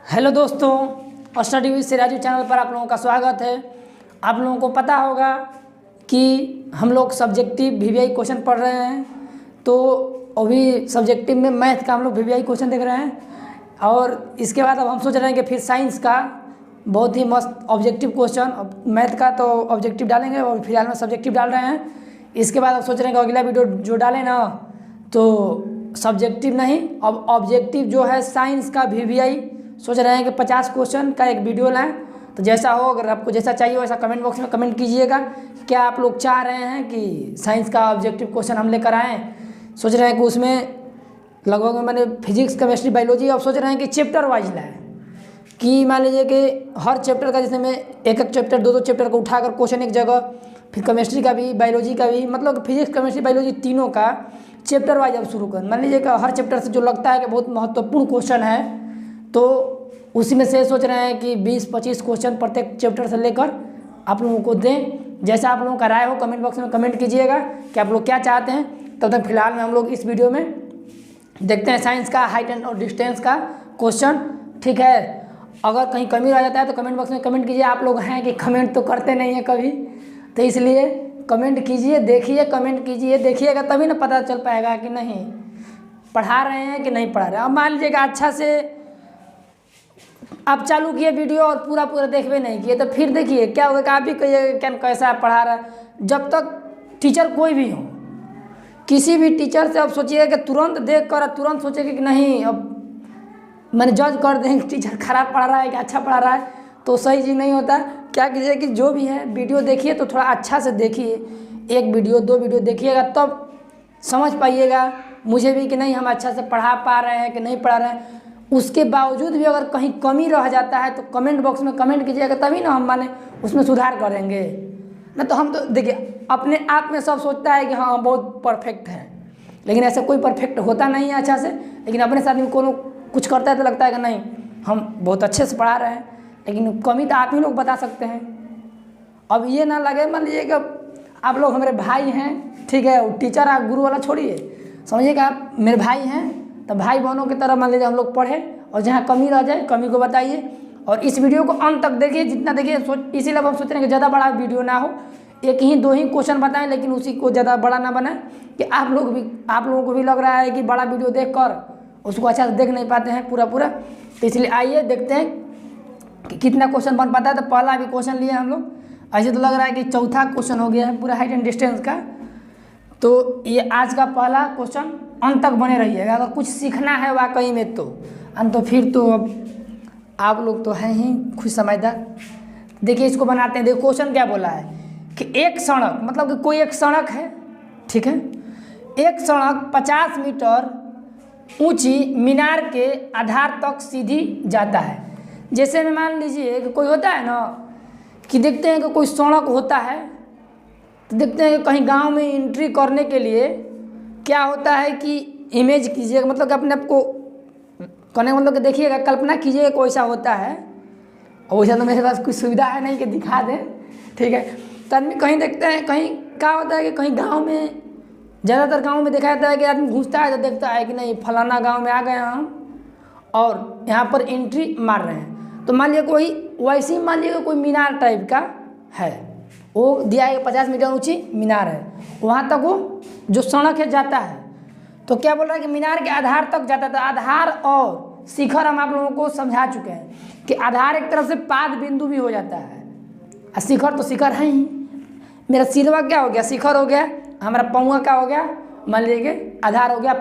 Hello दोस्तों, study with Raju channel पर आप लोगों का स्वागत है। आप लोगों को पता होगा कि हम लोग सब्जेक्टिव वीवीआई क्वेश्चन पढ़ रहे हैं, तो अभी सब्जेक्टिव में मैथ का हम लोग वीवीआई क्वेश्चन देख रहे हैं और इसके बाद अब हम सोच रहे हैं कि फिर साइंस का बहुत ही मस्त ऑब्जेक्टिव क्वेश्चन, मैथ का तो ऑब्जेक्टिव डालेंगे और फिलहाल में सब्जेक्टिव डाल रहे हैं। इसके बाद अब सोच रहे हैं कि अगला वीडियो जो डालें ना तो सब्जेक्टिव नहीं, अब ऑब्जेक्टिव जो है साइंस का वीवीआई सोच रहे हैं कि 50 क्वेश्चन का एक वीडियो लाएं। तो जैसा हो, अगर आपको जैसा चाहिए वैसा कमेंट बॉक्स में कमेंट कीजिएगा। क्या आप लोग चाह रहे हैं कि साइंस का ऑब्जेक्टिव क्वेश्चन हम लेकर आएँ? सोच रहे हैं कि उसमें लगभग मैंने फिजिक्स, केमिस्ट्री, बायोलॉजी, अब सोच रहे हैं कि चैप्टर वाइज लाएँ, कि मान लीजिए कि हर चैप्टर का, जैसे मैं एक चैप्टर दो चैप्टर को उठाकर क्वेश्चन एक जगह, फिर केमिस्ट्री का भी, बायोलॉजी का भी, मतलब फिजिक्स, केमिस्ट्री, बायोलॉजी तीनों का चैप्टर वाइज अब शुरू कर। मान लीजिए कि हर चैप्टर से जो लगता है कि बहुत महत्वपूर्ण क्वेश्चन है तो उसी में से सोच रहे हैं कि 20-25 क्वेश्चन प्रत्येक चैप्टर से लेकर आप लोगों को दें। जैसा आप लोगों का राय हो कमेंट बॉक्स में कमेंट कीजिएगा कि आप लोग क्या चाहते हैं। तब तक फिलहाल में हम लोग इस वीडियो में देखते हैं साइंस का हाइट एंड और डिस्टेंस का क्वेश्चन, ठीक है। अगर कहीं कमी रह जाता है तो कमेंट बॉक्स में कमेंट कीजिए। आप लोग हैं कि कमेंट तो करते नहीं हैं कभी, तो इसलिए कमेंट कीजिए, देखिए, कमेंट कीजिए, देखिएगा तभी ना पता चल पाएगा कि नहीं पढ़ा रहे हैं कि नहीं पढ़ा रहे हैं। अब मान लीजिएगा अच्छा से आप चालू किए वीडियो और पूरा देखबे नहीं किए तो फिर देखिए क्या होगा कि आप भी कहिए क्या कैसा पढ़ा रहा है। जब तक टीचर कोई भी हो, किसी भी टीचर से अब सोचिएगा कि तुरंत देख कर तुरंत सोचेगा कि नहीं अब मैंने जज कर देंगे टीचर खराब पढ़ा रहा है कि अच्छा पढ़ा रहा है, तो सही चीज़ नहीं होता। क्या कीजिए कि जो भी है वीडियो देखिए तो थोड़ा अच्छा से देखिए, एक वीडियो 2 वीडियो देखिएगा तब समझ पाइएगा मुझे भी कि नहीं हम अच्छा से पढ़ा पा रहे हैं कि नहीं पढ़ा रहे हैं। उसके बावजूद भी अगर कहीं कमी रह जाता है तो कमेंट बॉक्स में कमेंट कीजिएगा, तभी ना हम माने उसमें सुधार करेंगे। ना तो हम तो देखिए अपने आप में सब सोचता है कि हाँ बहुत परफेक्ट है, लेकिन ऐसा कोई परफेक्ट होता नहीं है अच्छा से। लेकिन अपने साथ में कोनो कुछ करता है तो लगता है कि नहीं हम बहुत अच्छे से पढ़ा रहे हैं, लेकिन कमी तो आप ही लोग बता सकते हैं। अब ये ना लगे मान लीजिए कि आप लोग हमारे भाई हैं, ठीक है, टीचर आप गुरु वाला छोड़िए, समझिएगा आप मेरे भाई हैं, तो भाई बहनों की तरह मान लीजिए हम लोग पढ़ें और जहाँ कमी रह जाए कमी को बताइए। और इस वीडियो को अंत तक देखिए, जितना देखिए इसीलिए हम सोच रहे हैं कि ज़्यादा बड़ा वीडियो ना हो, एक ही 2 ही क्वेश्चन बताएं, लेकिन उसी को ज़्यादा बड़ा ना बनाएं कि आप लोगों को भी लग रहा है कि बड़ा वीडियो देखकर उसको अच्छा से देख नहीं पाते हैं पूरा। तो इसलिए आइए देखते हैं कि कितना क्वेश्चन बन पाता है। तो पहला भी क्वेश्चन लिए हम लोग, ऐसे तो लग रहा है कि चौथा क्वेश्चन हो गया है पूरा हाइट एंड डिस्टेंस का। तो ये आज का पहला क्वेश्चन, अंत तक बने रहिएगा अगर कुछ सीखना है वाकई में तो फिर तो अब आप लोग तो हैं ही खुश समझदार। देखिए इसको बनाते हैं। देखो क्वेश्चन क्या बोला है कि एक सड़क, मतलब कि कोई एक सड़क है, ठीक है, एक सड़क 50 मीटर ऊंची मीनार के आधार तक सीधी जाता है। जैसे में मान लीजिए कि कोई होता है ना कि देखते हैं कि कोई सड़क होता है, तो देखते हैं कि कहीं गांव में एंट्री करने के लिए क्या होता है कि इमेज कीजिएगा, मतलब कि अपने आप को करने मतलब कि देखिएगा, कल्पना कीजिएगा कोई ऐसा होता है। और वैसा तो मेरे पास कुछ सुविधा है नहीं कि दिखा दें, ठीक है। तो आदमी कहीं देखते हैं, कहीं क्या होता है कि कहीं गांव में, ज़्यादातर गांव में देखा जाता है कि आदमी घुसता है तो देखता है कि नहीं फलाना गांव में आ गए हम और यहाँ पर एंट्री मार रहे हैं। तो मान लीजिए कोई वैसे ही मान लीजिए कोई मीनार टाइप का है, वो दिया है 50 मीटर ऊंची मीनार है, वहाँ तक वो जो सड़क है जाता है। तो क्या बोल रहा है कि मीनार के आधार तक जाता था। आधार और शिखर हम आप लोगों को समझा चुके हैं कि आधार एक तरफ से पाद बिंदु भी हो जाता है और शिखर तो शिखर है ही। मेरा सिरवा क्या हो गया, शिखर हो गया, हमारा पौवा क्या हो गया, मान लीजिए आधार हो गया,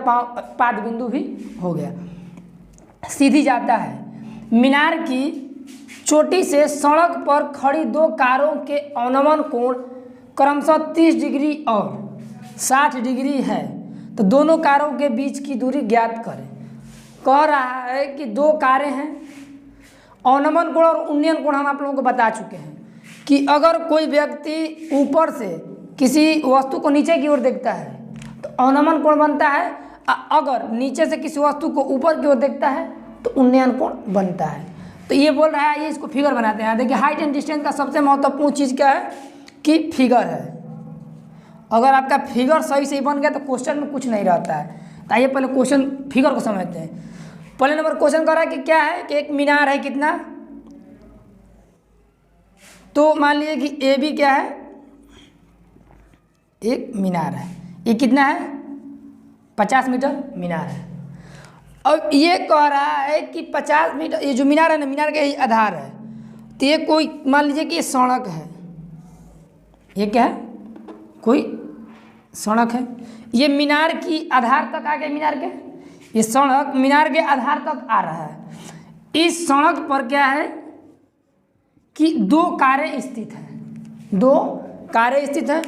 पाद बिंदु भी हो गया, सीधी जाता है। मीनार की चोटी से सड़क पर खड़ी 2 कारों के अवनमन कोण क्रमशः 30 डिग्री और 60 डिग्री है, तो दोनों कारों के बीच की दूरी ज्ञात करें। कह रहा है कि 2 कारें हैं, अवनमन कोण और उन्नयन कोण हम आप लोगों को बता चुके हैं कि अगर कोई व्यक्ति ऊपर से किसी वस्तु को नीचे की ओर देखता है तो अवनमन कोण बनता है, अगर नीचे से किसी वस्तु को ऊपर की ओर देखता है तो उन्नयन कोण बनता है। तो ये बोल रहा है, ये इसको फिगर बनाते हैं। देखिए हाइट एंड डिस्टेंस का सबसे महत्वपूर्ण चीज़ क्या है कि फिगर है। अगर आपका फिगर सही से बन गया तो क्वेश्चन में कुछ नहीं रहता है। तो आइए पहले क्वेश्चन फिगर को समझते हैं। पहले नंबर क्वेश्चन कर रहा है कि क्या है कि एक मीनार है कितना, तो मान लीजिए कि ए बी क्या है, एक मीनार है, ये कितना है 50 मीटर मीनार है। अब ये कह रहा है कि 50 मीटर, ये जो मीनार है ना, मीनार का यही आधार है। तो ये कोई मान लीजिए कि ये सड़क है, ये क्या है कोई सड़क है, ये मीनार की आधार तक आ गया, मीनार के ये सड़क मीनार के आधार तक आ रहा है। इस सड़क पर क्या है कि दो कारें स्थित हैं, दो कारें स्थित हैं,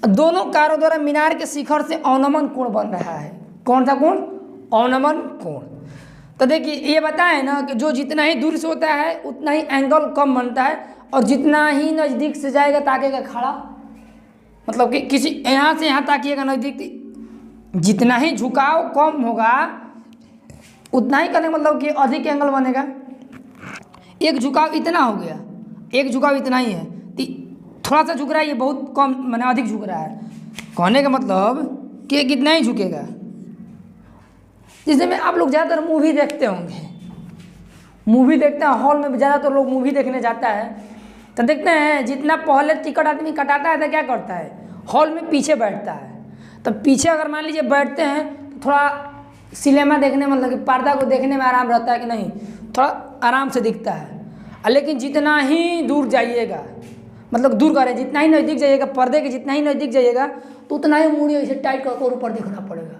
दोनों कारों द्वारा मीनार के शिखर से अवनमन कोण बन रहा है। कौन सा कोण? अवनमन कोण। तो देखिए ये बताए ना कि जो जितना ही दूर से होता है उतना ही एंगल कम बनता है, और जितना ही नज़दीक से जाएगा ताकेगा खड़ा, मतलब कि किसी यहाँ से यहाँ ताकिएगा नज़दीक, जितना ही झुकाव कम होगा उतना ही करने मतलब कि अधिक एंगल बनेगा। एक झुकाव इतना हो गया, एक झुकाव इतना ही है, थोड़ा सा झुक रहा है, ये बहुत कम माने अधिक झुक रहा है। कहने का मतलब कि कितना ही झुकेगा। जैसे में आप लोग ज़्यादातर मूवी देखते होंगे, मूवी देखते हैं हॉल में, ज़्यादातर लोग मूवी देखने जाता है तो देखते हैं जितना पहले टिकट आदमी कटाता है तो क्या करता है, हॉल में पीछे बैठता है। तो पीछे अगर मान लीजिए बैठते हैं तो थोड़ा सिनेमा देखने मतलब कि पर्दा को देखने में आराम रहता है कि नहीं, थोड़ा आराम से दिखता है। लेकिन जितना ही दूर जाइएगा, मतलब दूर करें, जितना ही नज़दीक जाइएगा, पर्दे के जितना ही नज़दीक जाइएगा तो उतना ही मुड़ी ऐसे टाइट करके और ऊपर देखना पड़ेगा।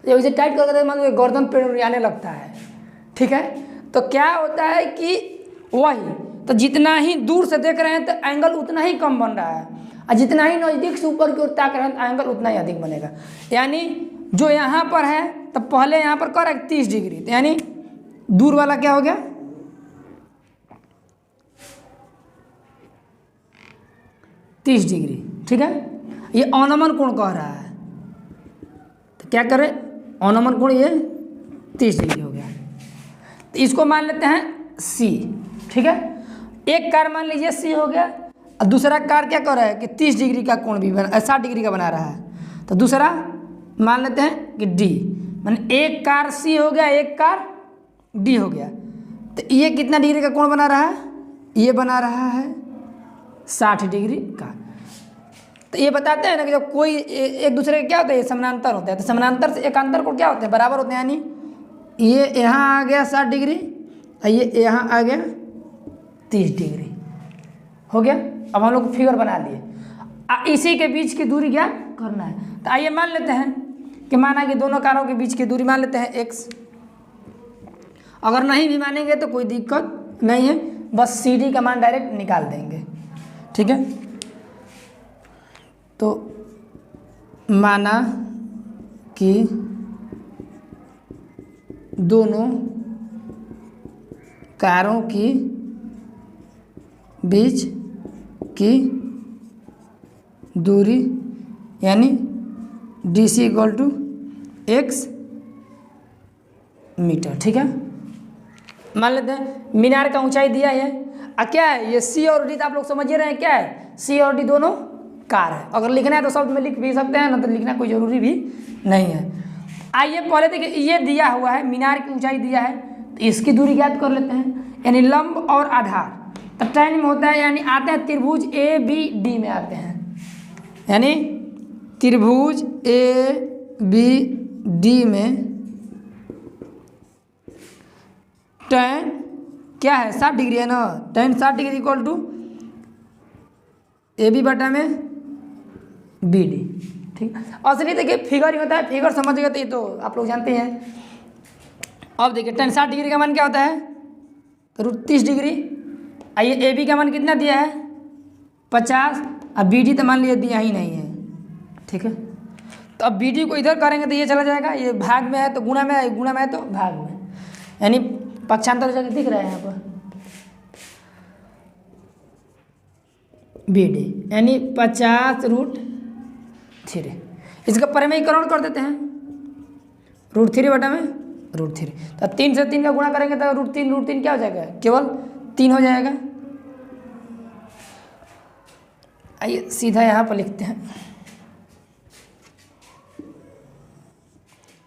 जब इसे टाइट करके मान लो गर्दन पेड़ आने लगता है, ठीक है। तो क्या होता है कि वही, तो जितना ही दूर से देख रहे हैं तो एंगल उतना ही कम बन रहा है, और जितना ही नज़दीक से ऊपर की ओर ताक रहे हैं तो एंगल उतना ही अधिक बनेगा। यानी जो यहाँ पर है तो पहले यहाँ पर कर 30 डिग्री, तो यानी दूर वाला क्या हो गया 30 डिग्री, ठीक है। ये अवनमन कोण कह रहा है, तो क्या करें, अवनमन कोण ये 30 डिग्री हो गया। तो इसको मान लेते हैं सी, ठीक है। एक कार मान लीजिए सी हो गया, और दूसरा कार क्या कर रहा है कि 30 डिग्री का कोण भी 60 डिग्री का बना रहा है। तो दूसरा मान लेते हैं कि डी, माने एक कार सी हो गया, एक कार डी हो गया। तो ये कितना डिग्री का कोण बना रहा है, ये बना रहा है 60 डिग्री का। तो ये बताते हैं ना कि जब कोई एक दूसरे का क्या होता है, ये समानांतर होता है, तो समानांतर से एकांतर कोण क्या होते हैं, बराबर होते हैं। यानी ये यहाँ आ गया 60 डिग्री और ये यहाँ आ गया 30 डिग्री, हो गया। अब हम लोग फिगर बना लिए, इसी के बीच की दूरी क्या करना है। तो आइए मान लेते हैं कि माना कि दोनों कारों के बीच की दूरी मान लेते हैं x। अगर नहीं भी मानेंगे तो कोई दिक्कत नहीं है, बस CD का मान डायरेक्ट निकाल देंगे, ठीक है। तो माना कि दोनों कारों की बीच की दूरी यानी DC = x मीटर, ठीक है। मान लेते हैं मीनार का ऊंचाई दिया है, क्या है ये C और D, तो आप लोग समझ ही रहे हैं क्या है, C और D दोनों कार है। अगर लिखना है तो शब्द में लिख भी सकते हैं, ना तो लिखना कोई ज़रूरी भी नहीं है। आइए पहले देखिए, ये दिया हुआ है मीनार की ऊंचाई दिया है, तो इसकी दूरी ज्ञात कर लेते हैं। यानी लंब और आधार, तो टाइम में होता है, यानी आते हैं त्रिभुज ABD में आते हैं, यानी त्रिभुज ABD में tan क्या है 60 डिग्री है ना, tan 60 डिग्री = AB बटा में BD, ठीक। असली देखिए फिगर ही होता है, फिगर समझ गए तो ये तो आप लोग जानते हैं। अब देखिए tan 60 डिग्री का मान क्या होता है, √30 डिग्री। आइए AB का मान कितना दिया है 50, अब BD तो मान लिया दिया ही नहीं है, ठीक है। तो अब BD को इधर करेंगे तो ये चला जाएगा, ये भाग में है तो गुणा में है, गुणा में है तो भाग में, यानी पक्षांतर जगह दिख रहा है यहाँ पर BD, यानी 50√3। इसका परिमेयीकरण कर देते हैं, √3 बटा में √3। तो 3 से 3 का गुणा करेंगे तो √3 क्या हो जाएगा, केवल 3 हो जाएगा। आइए सीधा यहाँ पर लिखते हैं,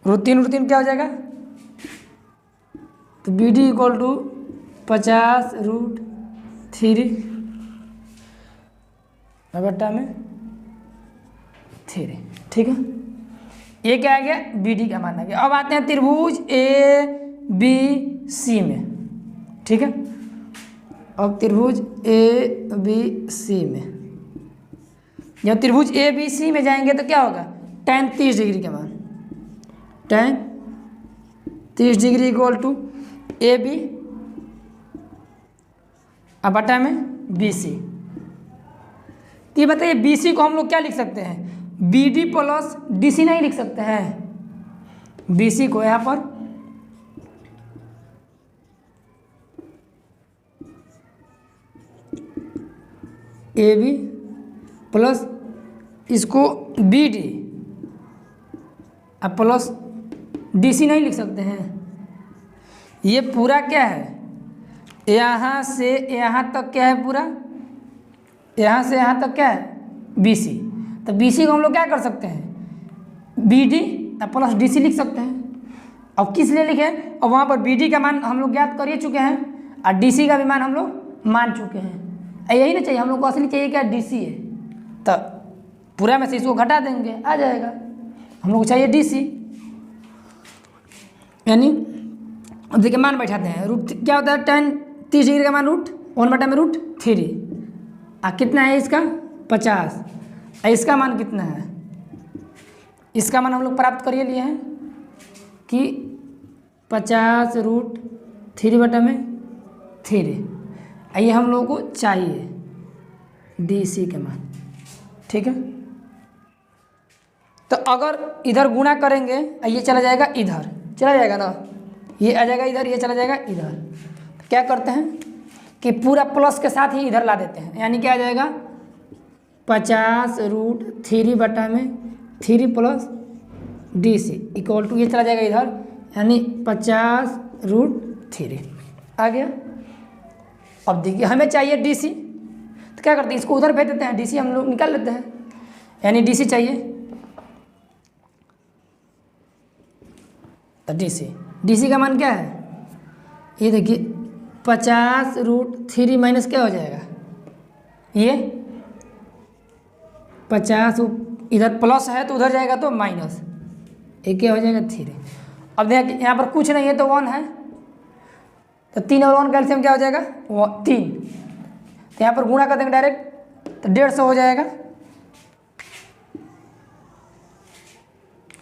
रूट 3 क्या हो जाएगा, तो बी डी इक्वल टू 50√3 बटा में 3। ठीक है, ये क्या आ गया, बी डी का मान आ गया। अब आते हैं त्रिभुज ए बी सी में। ठीक है, अब त्रिभुज ए बी सी में, जब त्रिभुज ए बी सी में जाएंगे तो क्या होगा, tan 30 डिग्री का मान, tan 30 degree equal to A B अब बटा में बी सी। तो ये बताइए बी सी को हम लोग क्या लिख सकते हैं, B D plus D C नहीं लिख सकते हैं। बी सी को यहाँ पर ए बी प्लस इसको बी डी अब प्लस डी सी नहीं लिख सकते हैं। ये पूरा क्या है, यहाँ से यहाँ तक क्या है, पूरा यहाँ से यहाँ तक क्या है, बी सी। तो बी सी को हम लोग क्या कर सकते हैं, B D plus D C लिख सकते हैं। अब किस लिए लिखे, और वहाँ पर बी डी का मान हम लोग ज्ञात कर ही चुके हैं और डी सी का भी मान हम लोग मान चुके हैं। यही ना चाहिए हम लोग को, असली चाहिए क्या, डी सी है। तो पूरा में से इसको घटा देंगे, आ जाएगा। हम लोग को चाहिए डी सी, यानी अब देखिए मान बैठाते हैं। रूट क्या होता है, tan 30 डिग्री का मान √1 बटा में √3। कितना है इसका 50, इसका मान कितना है, इसका मान हम लोग प्राप्त करिए लिए हैं कि 50√3 बटा में 3। ये हम लोगों को चाहिए डी सी का मान। ठीक है, तो अगर इधर गुणा करेंगे, ये चला जाएगा इधर, चला जाएगा ना, ये आ जाएगा इधर, ये चला जाएगा इधर। तो क्या करते हैं कि पूरा प्लस के साथ ही इधर ला देते हैं, यानी क्या आ जाएगा 50√3 बटा में 3 plus D C equal to, ये चला जाएगा इधर, यानी 50√3 आ गया। अब देखिए हमें चाहिए डी सी, तो क्या करते हैं, इसको उधर भेज देते हैं, डी सी हम लोग निकाल लेते हैं, यानी डी सी चाहिए। तो डी सी का मान क्या है, ये देखिए 50√3 माइनस क्या हो जाएगा, ये 50 इधर प्लस है तो उधर जाएगा तो माइनस, एक क्या हो जाएगा 3। अब देखिए यहाँ पर कुछ नहीं है तो 1 है, तो 3 और 1 का एलसीएम क्या हो जाएगा, 3। तो यहाँ पर गुणा कर देंगे डायरेक्ट, तो 150 हो जाएगा,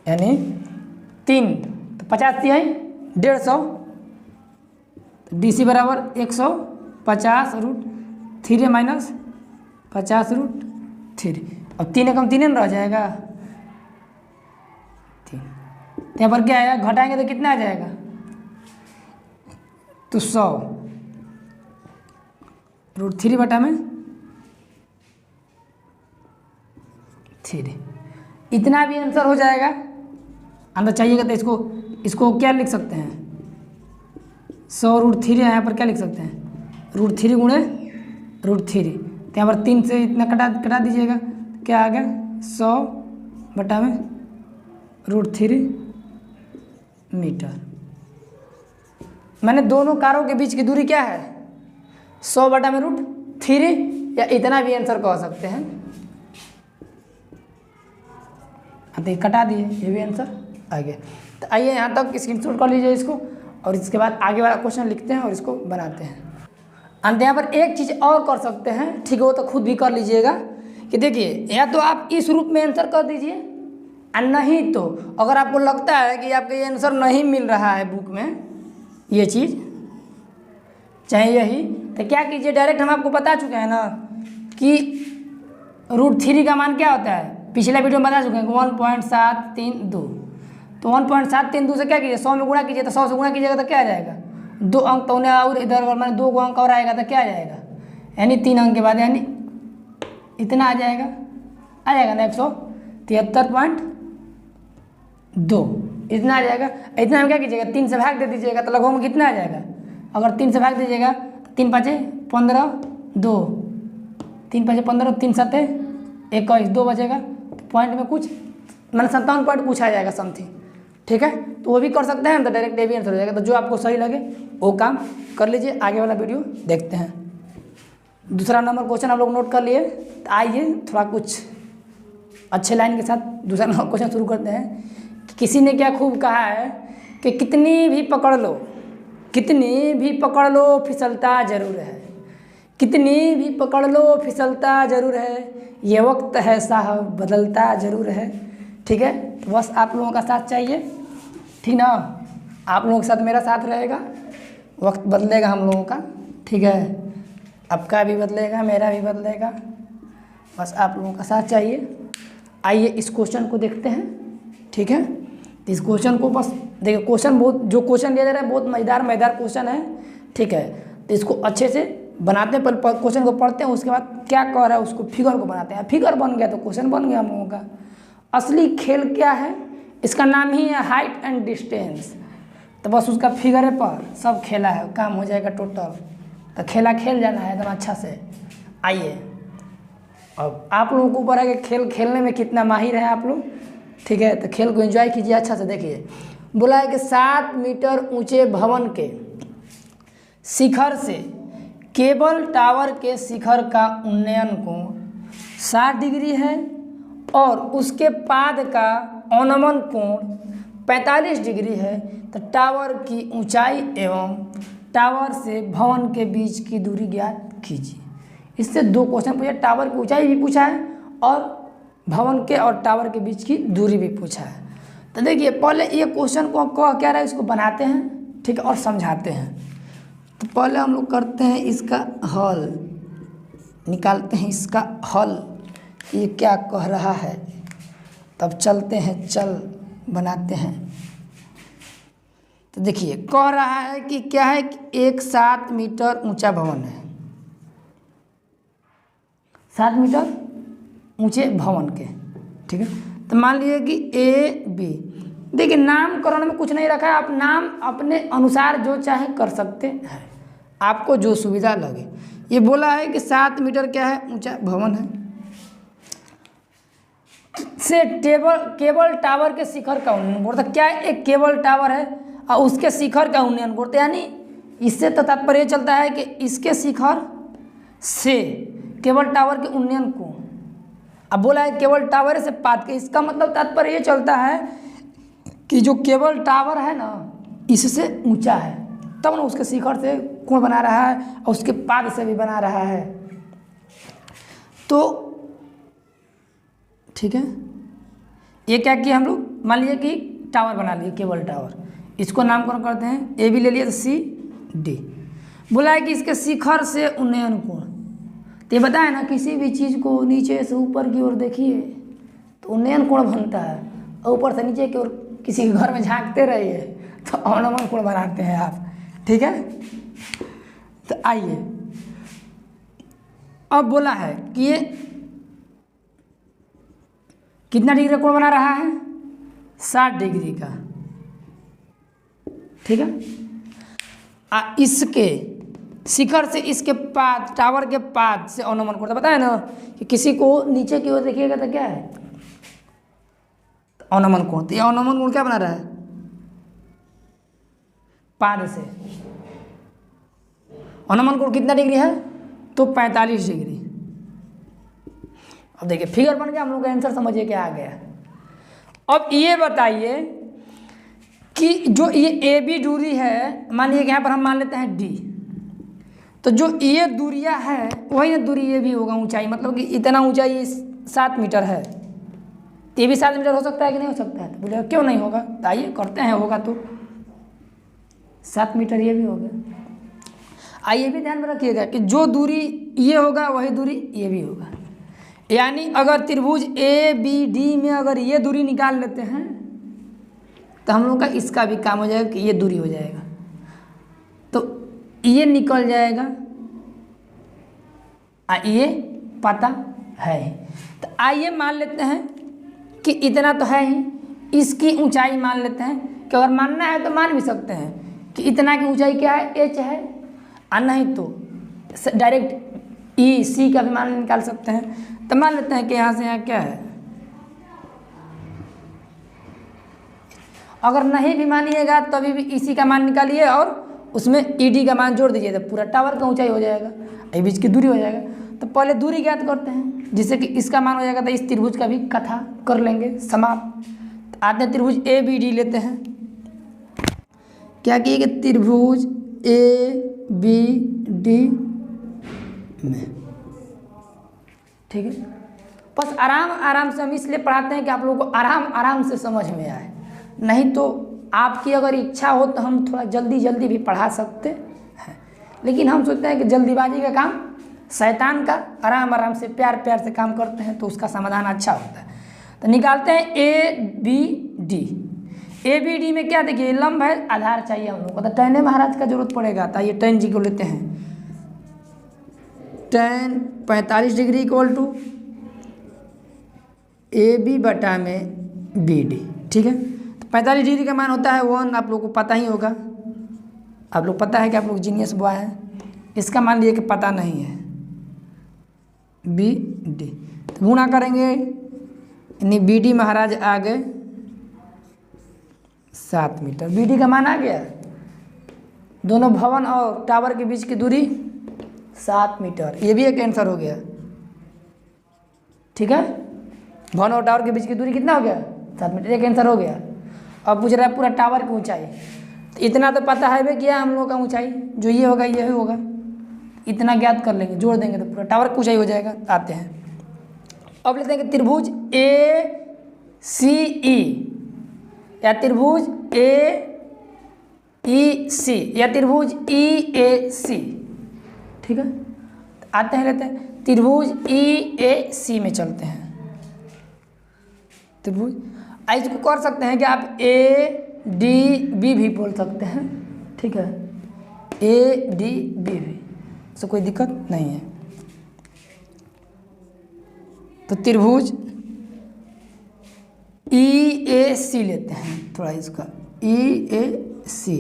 यानी 3 तो 50 है 150, तो डी सी बराबर 150√3 माइनस 50√3। अब 3 एकम 3 रह जाएगा 3। तो यहाँ पर क्या आएगा, घटाएंगे तो कितना आ जाएगा, तो 100√3 बटा में 3। इतना भी आंसर हो जाएगा। हम तो चाहिएगा तो इसको क्या लिख सकते हैं, 100√3 यहाँ पर क्या लिख सकते हैं, √3 गुणे √3। तो यहाँ पर 3 से इतना कटा दीजिएगा, क्या आ गया 100 बटा में √3 मीटर। मैंने दोनों कारों के बीच की दूरी क्या है, 100 बटा में √3, या इतना भी आंसर कह सकते हैं। तो कटा दिए, ये भी आंसर आ गया। तो आइए यहाँ तक स्क्रीनशॉट कर लीजिए इसको, और इसके बाद आगे वाला क्वेश्चन लिखते हैं और इसको बनाते हैं। अंत यहाँ पर एक चीज़ और कर सकते हैं, ठीक है, वो तो खुद भी कर लीजिएगा कि देखिए, या तो आप इस रूप में आंसर कर दीजिए, और नहीं तो अगर आपको लगता है कि आपका ये आंसर नहीं मिल रहा है बुक में, ये चीज़ चाहे यही, तो क्या कीजिए, डायरेक्ट हम आपको बता चुके हैं ना कि √3 का मान क्या होता है, पिछला वीडियो में बता चुके हैं 1.732। तो 1.732 से क्या कीजिए, 100 में गुणा कीजिए, तो 100 से गुणा कीजिएगा तो क्या आ जाएगा, 2 अंक तो उन्हें और इधर मैंने 2 अंक और आएगा तो क्या आ जाएगा, यानी 3 अंक के बाद यानी इतना आ जाएगा ना 173.2 इतना आ जाएगा। इतना में क्या कीजिएगा, 3 से भाग दे दीजिएगा, तो लगभग में कितना आ जाएगा, अगर 3 से भाग दीजिएगा तो 3 5 15 2, 3 5 15, 3 7 21, 2 बचेगा, तो पॉइंट में कुछ मैंने 57 पॉइंट कुछ आ जाएगा समथिंग। ठीक है, तो वो भी कर सकते हैं, तो डायरेक्ट ये भी आंसर हो जाएगा। तो जो आपको सही लगे वो काम कर लीजिए। आगे वाला वीडियो देखते हैं। दूसरा नंबर क्वेश्चन आप लोग नोट कर लिए। तो आइए थोड़ा कुछ अच्छे लाइन के साथ दूसरा नंबर क्वेश्चन शुरू करते हैं। किसी ने क्या खूब कहा है कि कितनी भी पकड़ लो, कितनी भी पकड़ लो फिसलता ज़रूर है, कितनी भी पकड़ लो फिसलता ज़रूर है, ये वक्त है साहब बदलता ज़रूर है। ठीक है, तो बस आप लोगों का साथ चाहिए, ठीक ना। आप लोगों के साथ मेरा साथ रहेगा, वक्त बदलेगा हम लोगों का, ठीक है। आपका भी बदलेगा, मेरा भी बदलेगा, बस आप लोगों का साथ चाहिए। आइए इस क्वेश्चन को देखते हैं, ठीक है। इस क्वेश्चन को बस देखिए, क्वेश्चन बहुत, जो क्वेश्चन दिया जा रहा है बहुत मज़ेदार क्वेश्चन है, ठीक है। तो इसको अच्छे से बनाते हैं, पहले क्वेश्चन को पढ़ते हैं, उसके बाद क्या कह रहा है उसको फिगर को बनाते हैं। फिगर बन गया तो क्वेश्चन बन गया हम लोगों का। असली खेल क्या है, इसका नाम ही है हाइट एंड डिस्टेंस। तो बस उसका फिगर पर सब खेला है, काम हो जाएगा टोटल। तो खेला खेल जाना है एकदम अच्छा से। आइए अब आप लोगों को ऊपर है कि खेल खेलने में कितना माहिर है आप लोग, ठीक है। तो खेल को एंजॉय कीजिए अच्छा से। देखिए बोला है कि 7 मीटर ऊंचे भवन के शिखर से केबल टावर के शिखर का उन्नयन कोण 60 डिग्री है और उसके पाद का अवनमन कोण 45 डिग्री है। तो टावर की ऊंचाई एवं टावर से भवन के बीच की दूरी ज्ञात कीजिए। इससे 2 क्वेश्चन पूछा, टावर की ऊंचाई भी पूछा है और भवन के और टावर के बीच की दूरी भी पूछा है। तो देखिए पहले ये क्वेश्चन को कह क्या रहा है, इसको बनाते हैं, ठीक है, और समझाते हैं। तो पहले हम लोग करते हैं इसका हल, निकालते हैं इसका हल, ये क्या कह रहा है, तब चलते हैं, चल बनाते हैं। तो देखिए कह रहा है कि क्या है कि एक 7 मीटर ऊंचा भवन है, 7 मीटर ऊंचे भवन के, ठीक है। तो मान लीजिए कि ए बी, देखिए नामकरण में कुछ नहीं रखा है, आप नाम अपने अनुसार जो चाहे कर सकते हैं, आपको जो सुविधा लगे। ये बोला है कि 7 मीटर क्या है ऊंचा भवन है, से केबल टावर के शिखर का उन्नयन कोण। क्या है, एक केबल टावर है और उसके शिखर का उन्नयन कोण, यानी इससे तो तात्पर्य चलता है कि इसके शिखर से केबल टावर के उन्नयन कोण। अब बोला है केबल टावर से पाद के, इसका मतलब तात्पर्य ये चलता है कि जो केबल टावर है ना इससे ऊंचा है, तब ना उसके शिखर से कोण बना रहा है और उसके पाद से भी बना रहा है। तो ठीक है, ये क्या किया हम लोग, मान लीजिए कि टावर बना लिए, केबल टावर, इसको नामकरण करते हैं, ए बी ले लिए तो सी डी। बोला है कि इसके शिखर से उन्नयन कोण। तो ये बताया ना, किसी भी चीज़ को नीचे से ऊपर की ओर देखिए तो उन्नयन कोण बनता है, और ऊपर से नीचे की ओर किसी के घर में झांकते रहिए तो अवनमन कोण बनाते हैं आप, ठीक है। तो आइए अब बोला है कि ये कितना डिग्री कोण बना रहा है, 60 डिग्री का, ठीक है। इसके शिखर से इसके पाद, टावर के पाद से अवनमन कोण, बताया ना कि किसी को नीचे की ओर देखिएगा तो क्या है, अवनमन कोण। तो ये अवनमन कोण क्या बना रहा है, पाद से। अवनमन कोण कितना डिग्री है, तो 45 डिग्री। अब देखिए फिगर बन गया, हम लोग का आंसर समझिए क्या आ गया। अब ये बताइए कि जो ये ए बी दूरी है, मान लीजिए यहाँ पर हम मान लेते हैं डी, तो जो ये दूरियां है वही ना दूरी ये भी होगा, ऊंचाई, मतलब कि इतना ऊंचाई 7 मीटर है, ये भी 7 मीटर हो सकता है कि नहीं हो सकता है। तो बोलेगा क्यों नहीं होगा, तो आइए करते हैं, होगा तो 7 मीटर ये भी होगा। आइए भी ध्यान में रखिएगा कि जो दूरी ये होगा वही दूरी ये भी होगा, यानी अगर त्रिभुज ए बी डी में अगर ये दूरी निकाल लेते हैं तो हम लोग का इसका भी काम हो जाएगा कि ये दूरी हो जाएगा, तो ये निकल जाएगा, ये पता है। तो आइए मान लेते हैं कि इतना तो है ही, इसकी ऊंचाई मान लेते हैं कि अगर मानना है तो मान भी सकते हैं कि इतना की ऊंचाई क्या है, एच है, और नहीं तो डायरेक्ट ई सी का भी मान निकाल सकते हैं। तो मान लेते हैं कि यहाँ से यहाँ क्या है, अगर नहीं भी मानिएगा तभी भी इसी का मान निकालिए और उसमें ईडी का मान जोड़ दीजिए, तो पूरा टावर का ऊंचाई हो जाएगा, ये बीच की दूरी हो जाएगा। तो पहले दूरी ज्ञात करते हैं, जिससे कि इसका मान हो जाएगा, तो इस त्रिभुज का भी कथा कर लेंगे समाप्त। आते हैं त्रिभुज ए बी डी लेते हैं। क्या किए कि त्रिभुज ए बी डी में, ठीक है। बस आराम आराम से हम इसलिए पढ़ाते हैं कि आप लोगों को आराम आराम से समझ में आए, नहीं तो आपकी अगर इच्छा हो तो हम थोड़ा जल्दी जल्दी भी पढ़ा सकते हैं, लेकिन हम सोचते हैं कि जल्दीबाजी का काम शैतान का, आराम आराम से प्यार प्यार से काम करते हैं तो उसका समाधान अच्छा होता है। तो निकालते हैं A B D. A B D में क्या देखिए, लंब है, आधार चाहिए हम लोग को, तो टैन महाराज का जरूरत पड़ेगा। तो ये टैन जी को लेते हैं, tan 45 degree equal to A B बटा में बी डी, ठीक है। तो 45 डिग्री का मान होता है 1, आप लोग को पता ही होगा, आप लोग पता है कि आप लोग जीनियस बॉय हैं। इसका मान लिए कि पता नहीं है, बी डी, तो गुणा करेंगे, यानी बी डी महाराज आ गए 7 मीटर। बी डी का मान आ गया, दोनों भवन और टावर के बीच की दूरी 7 मीटर, ये भी एक आंसर हो गया, ठीक है। भवन और टावर के बीच की दूरी कितना हो गया, 7 मीटर, एक आंसर हो गया। अब पूछ रहा है पूरा टावर की ऊंचाई, तो इतना तो पता है भाई क्या हम लोग का ऊंचाई, जो ये होगा ये होगा, इतना ज्ञात कर लेंगे, जोड़ देंगे तो पूरा टावर की ऊंचाई हो जाएगा। आते हैं अब लेते हैं कि त्रिभुज ए सी ई या त्रिभुज ए ई सी या त्रिभुज ई ए सी, ठीक है। आते हैं लेते हैं त्रिभुज ई ए सी में चलते हैं। त्रिभुज इसको कर सकते हैं कि आप ए डी बी भी बोल सकते हैं, ठीक है, ए डी बी भी, इससे कोई दिक्कत नहीं है। तो त्रिभुज ई ए सी लेते हैं, थोड़ा इसका ई ए सी,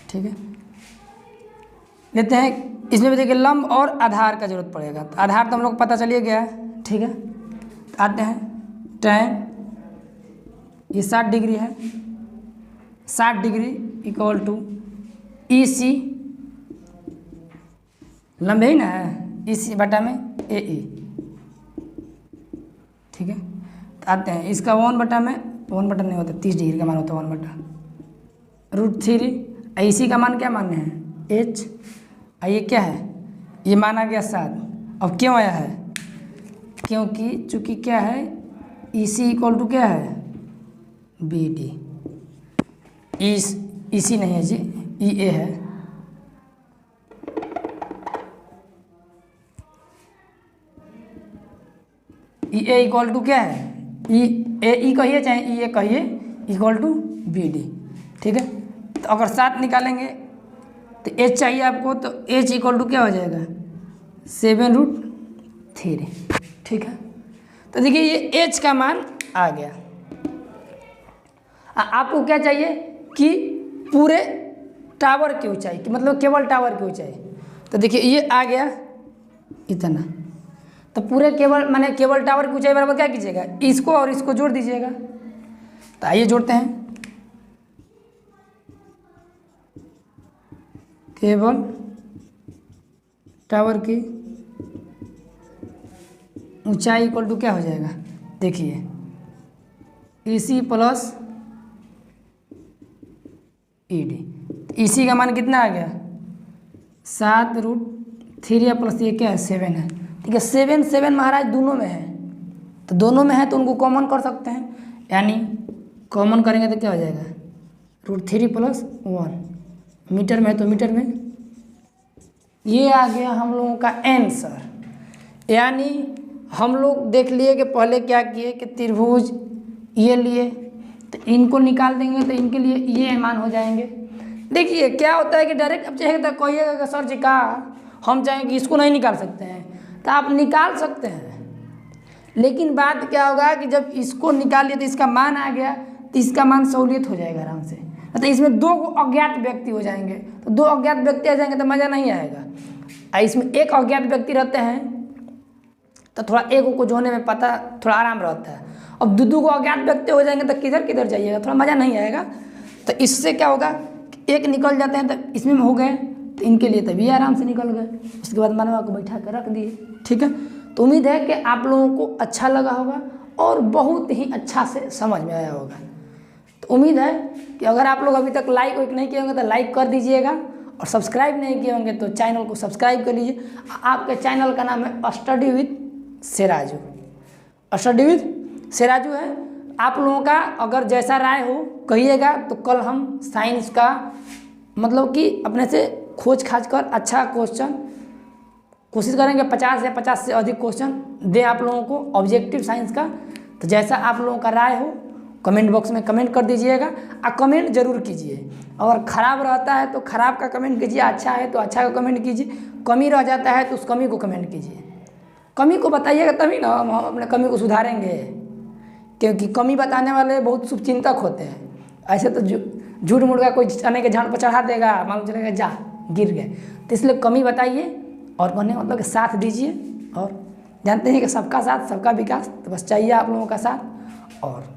ठीक है, लेते हैं। इसमें भी देखिए लंब और आधार का जरूरत पड़ेगा, तो आधार तो हम लोग पता चलिए गया है, ठीक है। आते हैं टैन, ये 60 डिग्री है, 60 डिग्री इक्वल टू ई सी, लंबे ही ना है, ई सी बटा में ए ई, ठीक है। तो आते हैं इसका 1 बटा में, 1 बटा नहीं होता, 30 डिग्री का मान होता है 1 बटा √3। इसी का मान क्या माने हैं, एच, ये क्या है, ये माना गया 7। अब क्यों आया है, क्योंकि चूंकि क्या है, ई सी इक्वल टू क्या है, बी डी, ई सी नहीं है जी, ई ए है, ई ए इक्वल टू क्या है, ई ए ई कहिए चाहे ई ए कहिए, इक्वल टू बी डी, ठीक है। तो अगर 7 निकालेंगे तो एच चाहिए आपको, तो एच इक्वल टू क्या हो जाएगा, 7√3, ठीक है। तो देखिए ये एच का मान आ गया। आपको क्या चाहिए कि पूरे टावर की ऊंचाई, कि मतलब केवल टावर की ऊंचाई, तो देखिए ये आ गया इतना, तो पूरे केवल माने केवल टावर की ऊंचाई बराबर क्या कीजिएगा, इसको और इसको जोड़ दीजिएगा। तो आइए जोड़ते हैं, केवल टावर की ऊंचाई इक्वल टू क्या हो जाएगा, देखिए ई सी प्लस ई डी, इसी का मान कितना आ गया, 7√3 प्लस ये क्या है 7 है, ठीक है। 7 महाराज दोनों में है, तो दोनों में है तो उनको कॉमन कर सकते हैं, यानी कॉमन करेंगे तो क्या हो जाएगा, √3 + 1, मीटर में है तो मीटर में, ये आ गया हम लोगों का आंसर। यानी हम लोग देख लिए कि पहले क्या किए कि त्रिभुज ये लिए, तो इनको निकाल देंगे तो इनके लिए ये मान हो जाएंगे। देखिए क्या होता है कि डायरेक्ट अब चाहेगा तो कहिएगा कि सर जी का हम चाहें कि इसको नहीं निकाल सकते हैं, तो आप निकाल सकते हैं, लेकिन बात क्या होगा कि जब इसको निकाल लिए तो इसका मान आ गया, तो इसका मान सहूलियत हो जाएगा आराम से, तो इसमें 2 अज्ञात व्यक्ति हो जाएंगे, तो 2 अज्ञात व्यक्ति आ जाएंगे तो मज़ा नहीं आएगा। इसमें एक अज्ञात व्यक्ति रहते हैं तो थोड़ा एक को जोड़ने में पता थोड़ा आराम रहता है, अब दो को अज्ञात व्यक्ति हो जाएंगे तो किधर किधर जाइएगा, थोड़ा मज़ा नहीं आएगा। तो इससे क्या होगा कि एक निकल जाते हैं तो इसमें हो गए, तो इनके लिए तभी आराम से निकल गए। उसके बाद मनवा को बैठा कर रख दिए। ठीक है, तो उम्मीद है कि आप लोगों को अच्छा लगा होगा और बहुत ही अच्छा से समझ में आया होगा। तो उम्मीद है कि अगर आप लोग अभी तक लाइक नहीं किए होंगे तो लाइक कर दीजिएगा, और सब्सक्राइब नहीं किए होंगे तो चैनल को सब्सक्राइब कर लीजिए। आपके चैनल का नाम है स्टडी विद सेराजू, स्टडी विद सेराजू है। आप लोगों का अगर जैसा राय हो कहिएगा, तो कल हम साइंस का मतलब कि अपने से खोज खाज कर अच्छा क्वेश्चन कोशिश करेंगे, 50 या 50 से अधिक क्वेश्चन दे आप लोगों को ऑब्जेक्टिव साइंस का। तो जैसा आप लोगों का राय हो कमेंट बॉक्स में कमेंट कर दीजिएगा, और कमेंट जरूर कीजिए। अगर ख़राब रहता है तो ख़राब का कमेंट कीजिए, अच्छा है तो अच्छा का कमेंट कीजिए, कमी रह जाता है तो उस कमी को कमेंट कीजिए। कमी को बताइएगा तभी ना हम अपने कमी को सुधारेंगे, क्योंकि कमी बताने वाले बहुत शुभचिंतक होते हैं। ऐसे तो झूठ मूठ का कोई चने के झाड़ पर चढ़ा देगा, मालूम चलेगा जा गिर गए। तो इसलिए कमी बताइए और कहने मतलब कि साथ दीजिए, और जानते हैं कि सबका साथ सबका विकास, तो बस चाहिए आप लोगों का साथ। और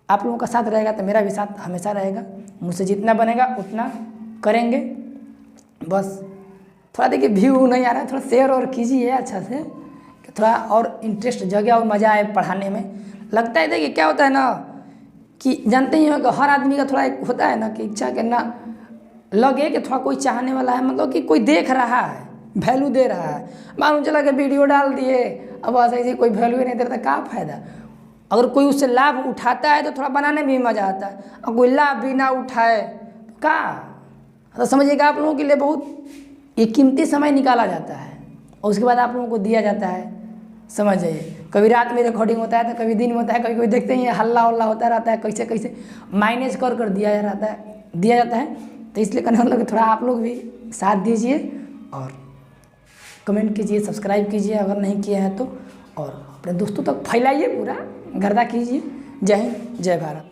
आप लोगों का साथ रहेगा तो मेरा भी साथ हमेशा रहेगा। मुझसे जितना बनेगा उतना करेंगे। बस थोड़ा देखिए व्यू नहीं आ रहा है, थोड़ा शेयर और कीजिए अच्छा से, कि थोड़ा और इंटरेस्ट जगे और मज़ा आए पढ़ाने में। लगता है देखिए क्या होता है ना कि जानते ही हो कि हर आदमी का थोड़ा एक होता है ना कि इच्छा करना लगे कि थोड़ा कोई चाहने वाला है, मतलब कि कोई देख रहा है, वैल्यू दे रहा है। मालूम चला कि वीडियो डाल दिए, अब ऐसे कोई वैल्यू नहीं दे रहा था, क्या फ़ायदा। अगर कोई उससे लाभ उठाता है तो थोड़ा बनाने में भी मज़ा आता है, और कोई लाभ भी ना उठाए तो क्या। तो समझिएगा आप लोगों के लिए बहुत ये कीमती समय निकाला जाता है, और उसके बाद आप लोगों को दिया जाता है। समझ जाइए, कभी रात में रिकॉर्डिंग होता है तो कभी दिन में होता है, कभी कोई देखते ही हल्ला उल्ला होता रहता है, कैसे कैसे माइनेज कर दिया जाता है। तो इसलिए कहने मतलब कि थोड़ा आप लोग भी साथ दीजिए, और कमेंट कीजिए, सब्सक्राइब कीजिए अगर नहीं किया है तो, और अपने दोस्तों तक फैलाइए, पूरा गर्दा कीजिए। जय हिंद, जय भारत।